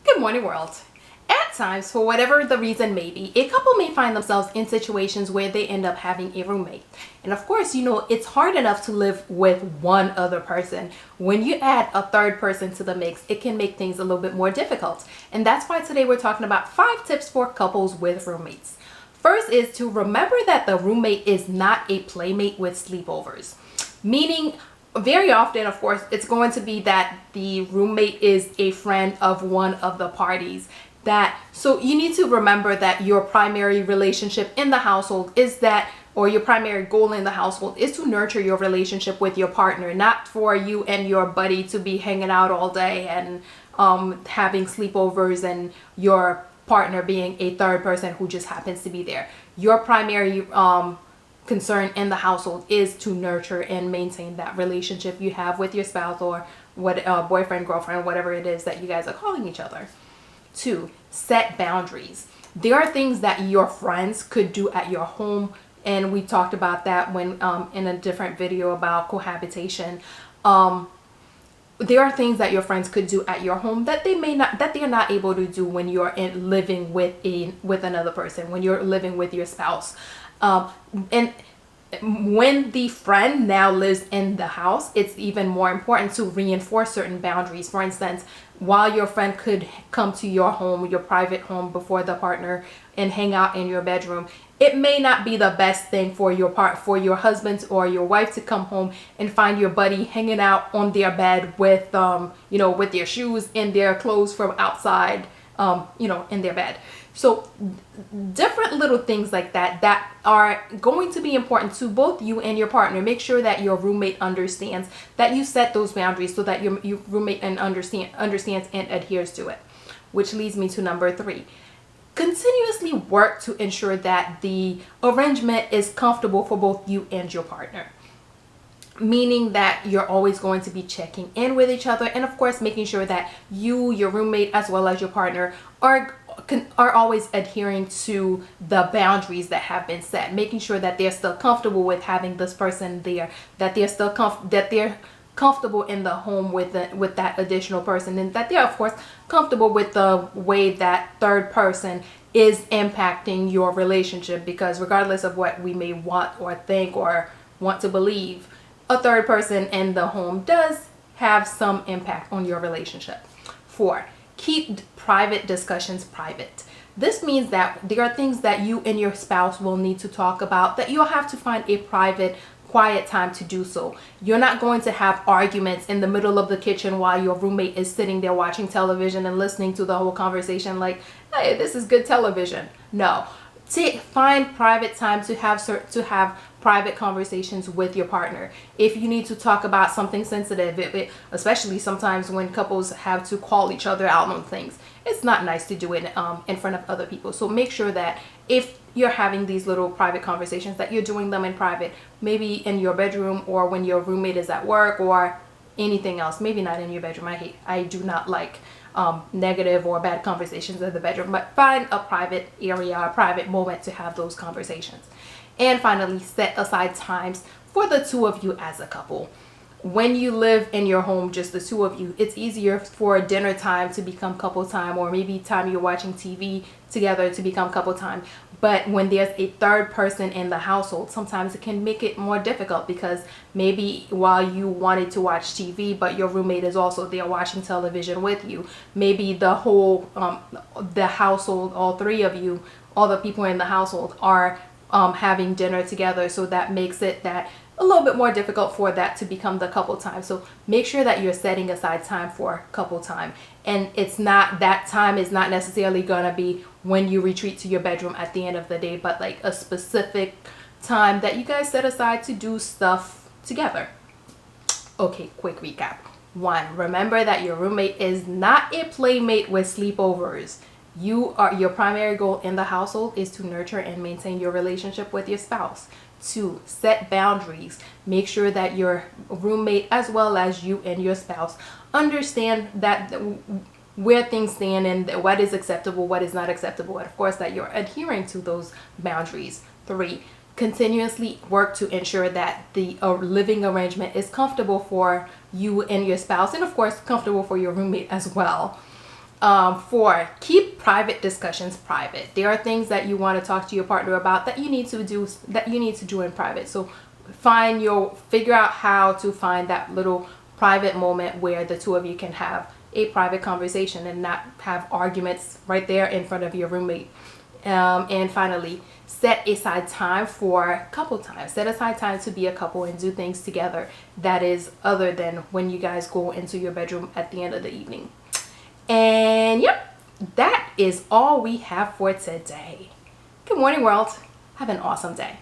Good morning, world. At times, for whatever the reason may be, a couple may find themselves in situations where they end up having a roommate. And of course, it's hard enough to live with one other person. When you add a third person to the mix, it can make things a little bit more difficult. And that's why today we're talking about 5 tips for couples with roommates. First is to remember that the roommate is not a playmate with sleepovers. Meaning, very often, of course, it's going to be that the roommate is a friend of one of the parties. So you need to remember that your primary relationship in the household is that, or your primary goal in the household is to nurture your relationship with your partner, not for you and your buddy to be hanging out all day and having sleepovers and your partner being a third person who just happens to be there. Your primary concern in the household is to nurture and maintain that relationship you have with your spouse or boyfriend, girlfriend, whatever it is that you guys are calling each other. 2, set boundaries. There are things that your friends could do at your home, and we talked about that when in a different video about cohabitation. There are things that your friends could do at your home that they are not able to do when you're living with another person, when you're living with your spouse. And when the friend now lives in the house, it's even more important to reinforce certain boundaries. For instance, while your friend could come to your home, your private home before the partner, and hang out in your bedroom, it may not be the best thing for your husband or your wife to come home and find your buddy hanging out on their bed with with their shoes and their clothes from outside, in their bed. So different little things like that are going to be important to both you and your partner. Make sure that your roommate understands that you set those boundaries so that your roommate understands and adheres to it. Which leads me to number 3. Continuously work to ensure that the arrangement is comfortable for both you and your partner. Meaning that you're always going to be checking in with each other, and of course making sure that you, your roommate, as well as your partner are always adhering to the boundaries that have been set, making sure that they're still comfortable with having this person there, that they're still comfortable in the home with that additional person, and that they're of course comfortable with the way that third person is impacting your relationship, because regardless of what we may want or think or want to believe, a third person in the home does have some impact on your relationship. 4, keep private discussions private. This means that there are things that you and your spouse will need to talk about that you'll have to find a private, quiet time to do so. You're not going to have arguments in the middle of the kitchen while your roommate is sitting there watching television and listening to the whole conversation like, hey, this is good television. No. Find private time to have private conversations with your partner. If you need to talk about something sensitive, especially sometimes when couples have to call each other out on things, it's not nice to do it in front of other people. So make sure that if you're having these little private conversations, that you're doing them in private, maybe in your bedroom or when your roommate is at work or anything else. Maybe not in your bedroom. I do not like negative or bad conversations in the bedroom, but find a private area, a private moment to have those conversations. And finally, set aside times for the two of you as a couple. When you live in your home, just the two of you, it's easier for dinner time to become couple time, or maybe time you're watching TV together to become couple time. But when there's a third person in the household, sometimes it can make it more difficult, because maybe while you wanted to watch TV, but your roommate is also there watching television with you. Maybe the whole, the household, all 3 of you, all the people in the household are having dinner together. So that makes it that a little bit more difficult for that to become the couple time. So make sure that you're setting aside time for couple time. And that time is not necessarily gonna be when you retreat to your bedroom at the end of the day, but like a specific time that you guys set aside to do stuff together. Okay, quick recap. 1, remember that your roommate is not a playmate with sleepovers. Your primary goal in the household is to nurture and maintain your relationship with your spouse. 2, set boundaries. Make sure that your roommate, as well as you and your spouse, understand that where things stand and what is acceptable, what is not acceptable, and of course that you're adhering to those boundaries. 3, continuously work to ensure that the living arrangement is comfortable for you and your spouse, and of course comfortable for your roommate as well. 4, keep private discussions private. There are things that you want to talk to your partner about that you need to do in private. So figure out how to find that little private moment where the two of you can have a private conversation and not have arguments right there in front of your roommate. And finally, set aside time for couple time. Set aside time to be a couple and do things together that is other than when you guys go into your bedroom at the end of the evening. And yep, that is all we have for today. Good morning, world. Have an awesome day.